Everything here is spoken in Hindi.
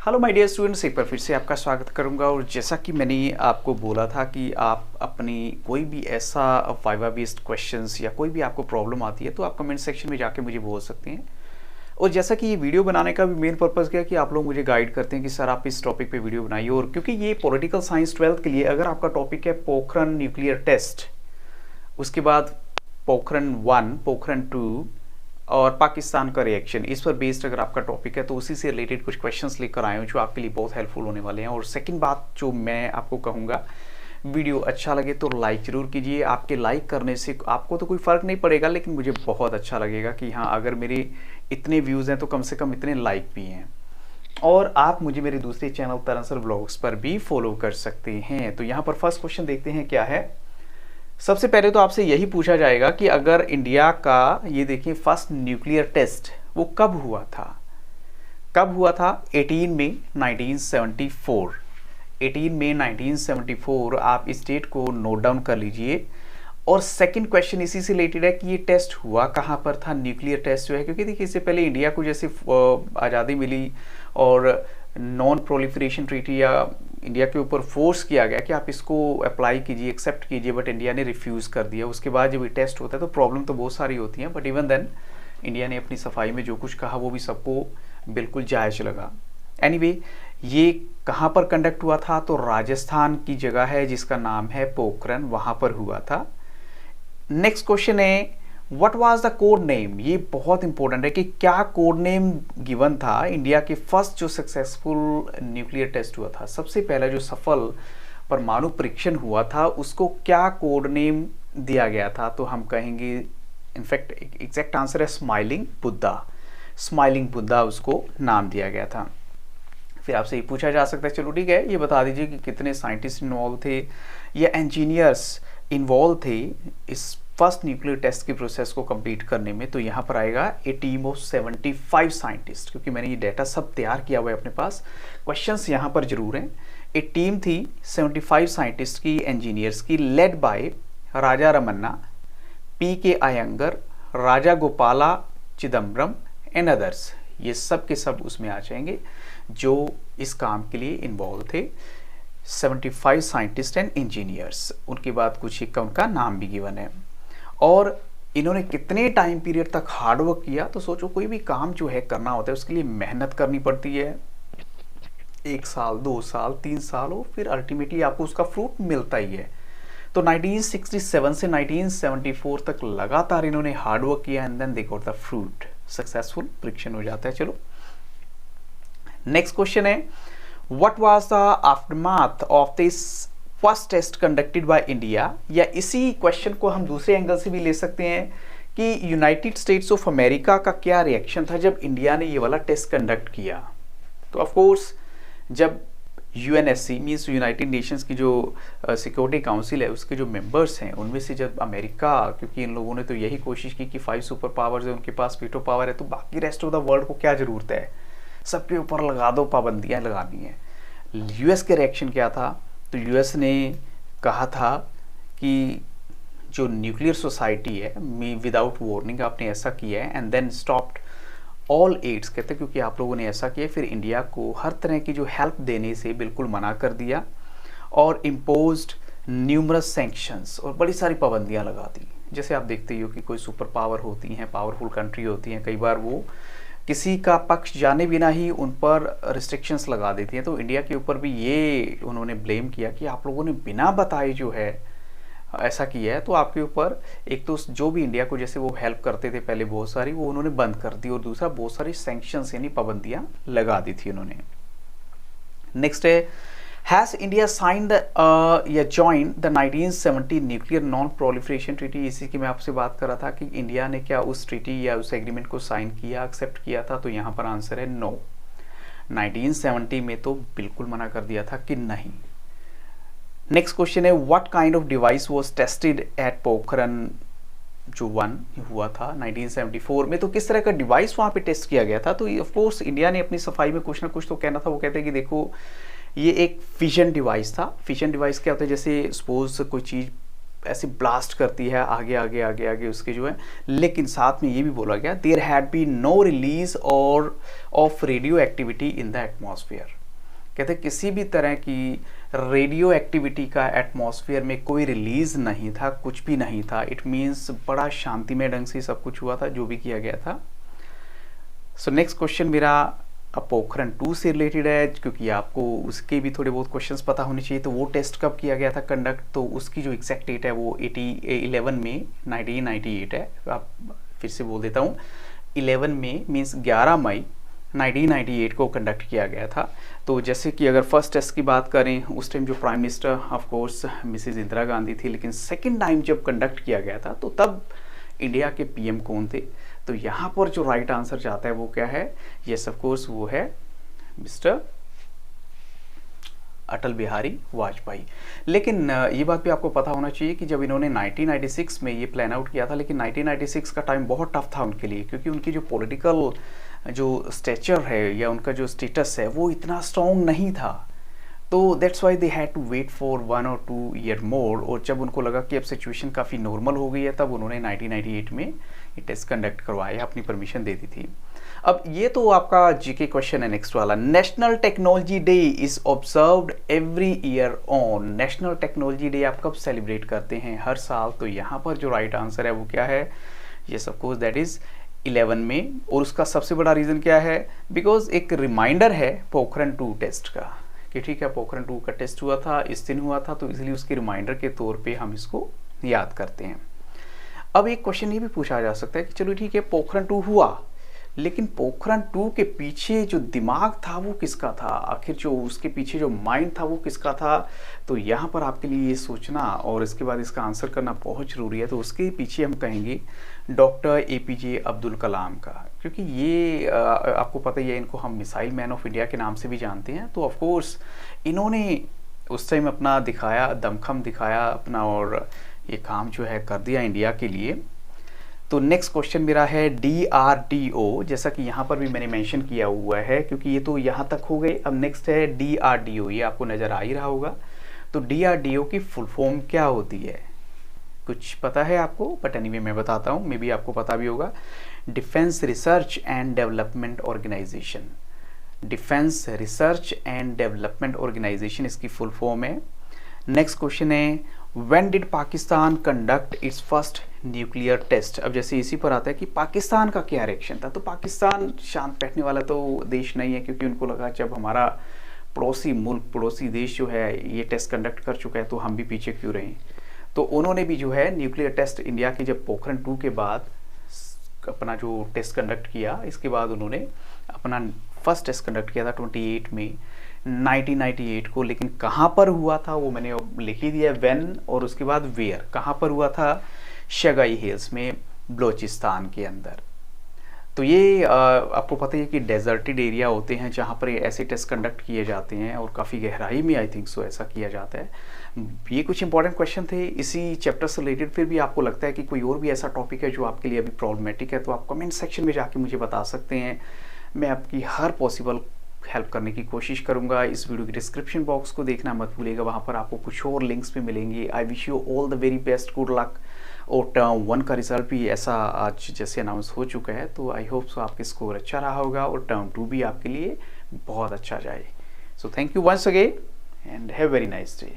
हेलो माय डियर स्टूडेंट्स, एक बार फिर से आपका स्वागत करूंगा। और जैसा कि मैंने आपको बोला था कि आप अपनी कोई भी ऐसा वाइवा बेस्ड क्वेश्चंस या कोई भी आपको प्रॉब्लम आती है तो आप कमेंट सेक्शन में जाके मुझे बोल सकते हैं। और जैसा कि ये वीडियो बनाने का भी मेन पर्पज़ क्या है कि आप लोग मुझे गाइड करते हैं कि सर आप इस टॉपिक पे वीडियो बनाइए। और क्योंकि ये पॉलिटिकल साइंस 12th के लिए अगर आपका टॉपिक है पोखरण न्यूक्लियर टेस्ट, उसके बाद पोखरण 1, पोखरण 2 और पाकिस्तान का रिएक्शन, इस पर बेस्ड अगर आपका टॉपिक है तो उसी से रिलेटेड कुछ क्वेश्चंस लेकर आए हूँ जो आपके लिए बहुत हेल्पफुल होने वाले हैं। और सेकंड बात जो मैं आपको कहूँगा, वीडियो अच्छा लगे तो लाइक ज़रूर कीजिए। आपके लाइक करने से आपको तो कोई फ़र्क नहीं पड़ेगा, लेकिन मुझे बहुत अच्छा लगेगा कि हाँ, अगर मेरे इतने व्यूज़ हैं तो कम से कम इतने लाइक भी हैं। और आप मुझे मेरे दूसरे चैनल तरन सर व्लॉग्स पर भी फॉलो कर सकते हैं। तो यहाँ पर फर्स्ट क्वेश्चन देखते हैं क्या है। सबसे पहले तो आपसे यही पूछा जाएगा कि अगर इंडिया का, ये देखिए, फर्स्ट न्यूक्लियर टेस्ट वो कब हुआ था? कब हुआ था? 18 मई 1974। 18 मई 1974 आप इस डेट को नोट डाउन कर लीजिए। और सेकंड क्वेश्चन इसी से रिलेटेड है कि ये टेस्ट हुआ कहाँ पर था, न्यूक्लियर टेस्ट जो है। क्योंकि देखिए, इससे पहले इंडिया को जैसे आज़ादी मिली और नॉन प्रोलिफरेशन ट्रीटी या इंडिया के ऊपर फोर्स किया गया कि आप इसको अप्लाई कीजिए, एक्सेप्ट कीजिए, बट इंडिया ने रिफ्यूज़ कर दिया। उसके बाद जब ये टेस्ट होता है तो प्रॉब्लम तो बहुत सारी होती हैं, बट इवन देन इंडिया ने अपनी सफाई में जो कुछ कहा वो भी सबको बिल्कुल जायज़ लगा। एनीवे, ये कहाँ पर कंडक्ट हुआ था? तो राजस्थान की जगह है जिसका नाम है पोखरण, वहाँ पर हुआ था। नेक्स्ट क्वेश्चन है, what was the code name? ये बहुत इंपॉर्टेंट है कि क्या कोड नेम गिवन था इंडिया के फर्स्ट जो सक्सेसफुल न्यूक्लियर टेस्ट हुआ था, सबसे पहला जो सफल परमाणु परीक्षण हुआ था, उसको क्या कोड नेम दिया गया था? तो हम कहेंगे, इनफैक्ट एग्जैक्ट आंसर है स्माइलिंग बुद्धा। स्माइलिंग बुद्धा उसको नाम दिया गया था। फिर आपसे ये पूछा जा सकता है, चलो ठीक है, ये बता दीजिए कि कितने साइंटिस्ट इन्वॉल्व थे या इंजीनियर्स इन्वॉल्व थे इस फर्स्ट न्यूक्लियर टेस्ट के प्रोसेस को कंप्लीट करने में। तो यहाँ पर आएगा ए टीम ऑफ 75 साइंटिस्ट, क्योंकि मैंने ये डाटा सब तैयार किया हुआ है अपने पास। क्वेश्चंस यहाँ पर जरूर हैं। एक टीम थी 75 साइंटिस्ट की, इंजीनियर्स की, led by Raja Ramanna, P K. Iyengar, Raja Gopala Chidambaram and others. ये सब के सब उसमें आ जाएंगे जो इस काम के लिए इन्वॉल्व थे। 75 साइंटिस्ट एंड इंजीनियर्स, उनके बाद कुछ एक का उनका नाम भी गिवन है। और इन्होंने कितने टाइम पीरियड तक हार्डवर्क किया? तो सोचो, कोई भी काम जो है करना होता है उसके लिए मेहनत करनी पड़ती है। 1 साल, 2 साल, 3 साल हो, फिर अल्टीमेटली आपको उसका फ्रूट मिलता ही है। तो 1967 से 1974 तक लगातार इन्होंने हार्डवर्क किया and then they got the fruit. Successful परीक्षण हो जाता है। चलो नेक्स्ट क्वेश्चन है, what was the aftermath of this first test conducted by India? या इसी क्वेश्चन को हम दूसरे एंगल से भी ले सकते हैं कि यूनाइटेड स्टेट्स ऑफ अमेरिका का क्या रिएक्शन था जब इंडिया ने ये वाला टेस्ट कंडक्ट किया? तो ऑफ कोर्स जब यूएनएससी मीन्स यूनाइटेड नेशंस की जो सिक्योरिटी काउंसिल है, उसके जो मेंबर्स हैं, उनमें से जब अमेरिका, क्योंकि इन लोगों ने तो यही कोशिश की कि 5 सुपर पावर्स है, उनके पास वीटो पावर है, तो बाकी रेस्ट ऑफ द वर्ल्ड को क्या ज़रूरत है, सबके ऊपर लगा दो, पाबंदियाँ लगानी है। यूएस के रिएक्शन क्या था? तो यूएस ने कहा था कि जो न्यूक्लियर सोसाइटी है, विदाउट वार्निंग आपने ऐसा किया है and then stopped all aids, कहते हैं क्योंकि आप लोगों ने ऐसा किया, फिर इंडिया को हर तरह की जो हेल्प देने से बिल्कुल मना कर दिया और इम्पोज्ड न्यूमरस सैंक्शंस, और बड़ी सारी पाबंदियां लगा दी। जैसे आप देखते ही हो कि कोई सुपर पावर होती हैं, पावरफुल कंट्री होती हैं, कई बार वो किसी का पक्ष जाने बिना ही उन पर रिस्ट्रिक्शंस लगा देती हैं। तो इंडिया के ऊपर भी ये उन्होंने ब्लेम किया कि आप लोगों ने बिना बताए जो है ऐसा किया है, तो आपके ऊपर एक तो जो भी इंडिया को जैसे वो हेल्प करते थे पहले बहुत सारी, वो उन्होंने बंद कर दी, और दूसरा बहुत सारी सैंक्शंस यानी पाबंदियां लगा दी थी उन्होंने। नेक्स्ट है, हैज इंडिया साइंड या join the 1970 nuclear non proliferation treaty? इसी की मैं आपसे बात कर रहा था कि इंडिया ने क्या उस ट्रीटी या उस एग्रीमेंट को साइन किया, एक्सेप्ट किया था? तो यहाँ पर आंसर है नो। 1970 में तो बिल्कुल मना कर दिया था कि नहीं। नेक्स्ट क्वेश्चन है, what kind of device was tested eight Pokhran जो 1 हुआ था 1974 में? तो किस तरह का डिवाइस वहाँ पे टेस्ट किया गया था? तो ऑफ कोर्स इंडिया ने अपनी सफाई में कुछ ना कुछ तो कहना था। वो कहते हैं कि देखो, ये एक फिजन डिवाइस था। फिजन डिवाइस क्या होता है? जैसे सपोज कोई चीज़ ऐसे ब्लास्ट करती है आगे आगे आगे आगे उसके जो है, लेकिन साथ में ये भी बोला गया there had been no release और of radioactivity in the atmosphere. कहते किसी भी तरह की रेडियो एक्टिविटी का एटमॉस्फेयर में कोई रिलीज नहीं था, कुछ भी नहीं था। इट मीन्स बड़ा शांतिमय ढंग से सब कुछ हुआ था जो भी किया गया था। सो नेक्स्ट क्वेश्चन मेरा पोखरण 2 से रिलेटेड है, क्योंकि आपको उसके भी थोड़े बहुत क्वेश्चंस पता होने चाहिए। तो वो टेस्ट कब किया गया था कंडक्ट, तो उसकी जो एग्जैक्ट डेट है वो 11 में 1998 है। आप फिर से बोल देता हूँ, 11 में मीन्स 11 मई 1998 को कंडक्ट किया गया था। तो जैसे कि अगर फर्स्ट टेस्ट की बात करें, उस टाइम जो prime minister of course Mrs Indira Gandhi थी, लेकिन सेकेंड टाइम जब कंडक्ट किया गया था तो तब इंडिया के पीएम कौन थे। तो यहाँ पर जो राइट आंसर जाता है वो क्या है, यस ऑफ कोर्स वो है मिस्टर अटल बिहारी वाजपेयी। लेकिन ये बात भी आपको पता होना चाहिए कि जब इन्होंने 1996 में ये प्लान आउट किया था, लेकिन 1996 का टाइम बहुत टफ था उनके लिए, क्योंकि उनकी जो पॉलिटिकल जो स्टेचर है या उनका जो स्टेटस है वो इतना स्ट्रॉन्ग नहीं था। तो that's why they had to wait for 1 or 2 year more. और जब उनको लगा कि अब सिचुएशन काफ़ी नॉर्मल हो गई है, तब उन्होंने 1998 में ये टेस्ट कंडक्ट करवाया, अपनी परमिशन दे दी थी। अब ये तो आपका जीके क्वेश्चन है। नेक्स्ट वाला, national technology day is observed every year on. National technology day आप कब सेलिब्रेट करते हैं, हर साल। तो यहाँ पर जो राइट आंसर है वो क्या है, yes of course that is 11 में। और उसका सबसे बड़ा रीज़न क्या है, बिकॉज एक रिमाइंडर है पोखरण 2 टेस्ट का, कि ठीक है पोखरण 2 का टेस्ट हुआ था, इस दिन हुआ था, तो इसलिए उसके रिमाइंडर के तौर पे हम इसको याद करते हैं। अब एक क्वेश्चन ये भी पूछा जा सकता है कि चलो ठीक है पोखरण 2 हुआ, लेकिन पोखरण 2 के पीछे जो दिमाग था वो किसका था, आखिर जो उसके पीछे जो माइंड था वो किसका था। तो यहाँ पर आपके लिए ये सोचना और इसके बाद इसका आंसर करना बहुत ज़रूरी है। तो उसके पीछे हम कहेंगे डॉक्टर APJ अब्दुल कलाम का, क्योंकि ये आपको पता ही है, इनको हम मिसाइल मैन ऑफ इंडिया के नाम से भी जानते हैं। तो ऑफकोर्स इन्होंने उस टाइम अपना दिखाया, दमखम दिखाया अपना, और ये काम जो है कर दिया इंडिया के लिए। तो नेक्स्ट क्वेश्चन मेरा है DRDO, जैसा कि यहाँ पर भी मैंने मेंशन किया हुआ है, क्योंकि ये तो यहाँ तक हो गए। अब नेक्स्ट है DRDO, ये आपको नज़र आ ही रहा होगा। तो DRDO की फुल फॉर्म क्या होती है, कुछ पता है आपको? बट एनीवे मैं बताता हूँ, मे बी आपको पता भी होगा। Defence research and development organisation. Defence research and development organisation इसकी फुल फॉर्म है। नेक्स्ट क्वेश्चन है when did Pakistan conduct its first nuclear test. अब जैसे इसी पर आता है कि पाकिस्तान का क्या रिएक्शन था। तो पाकिस्तान शांत बैठने वाला तो देश नहीं है, क्योंकि उनको लगा जब हमारा पड़ोसी मुल्क, पड़ोसी देश जो है ये टेस्ट कंडक्ट कर चुका है, तो हम भी पीछे क्यों रहें। तो उन्होंने भी जो है न्यूक्लियर टेस्ट इंडिया के जब पोखरण 2 के बाद अपना जो टेस्ट कंडक्ट किया, इसके बाद उन्होंने अपना फर्स्ट टेस्ट कंडक्ट किया था 28 में 1998 को। लेकिन कहाँ पर हुआ था वो मैंने लिख ही दिया, व्हेन, और उसके बाद वेयर। कहाँ पर हुआ था, शगाई हिल्स में, बलोचिस्तान के अंदर। तो ये आपको पता ही है कि डेजर्टेड एरिया होते हैं जहाँ पर ऐसे टेस्ट कंडक्ट किए जाते हैं, और काफ़ी गहराई में आई थिंक सो ऐसा किया जाता है। ये कुछ इंपॉर्टेंट क्वेश्चन थे इसी चैप्टर से रिलेटेड। फिर भी आपको लगता है कि कोई और भी ऐसा टॉपिक है जो आपके लिए अभी प्रॉब्लमेटिक है, तो आप कमेंट सेक्शन में जाके मुझे बता सकते हैं। मैं आपकी हर पॉसिबल हेल्प करने की कोशिश करूंगा। इस वीडियो की डिस्क्रिप्शन बॉक्स को देखना मत भूलिएगा, वहाँ पर आपको कुछ और लिंक्स भी मिलेंगे। I wish you all the very best, good luck. और टर्म 1 का रिजल्ट भी ऐसा आज जैसे अनाउंस हो चुका है, तो आई होप सो आपके स्कोर अच्छा रहा होगा और टर्म 2 भी आपके लिए बहुत अच्छा जाए। So thank you once again and have very nice day.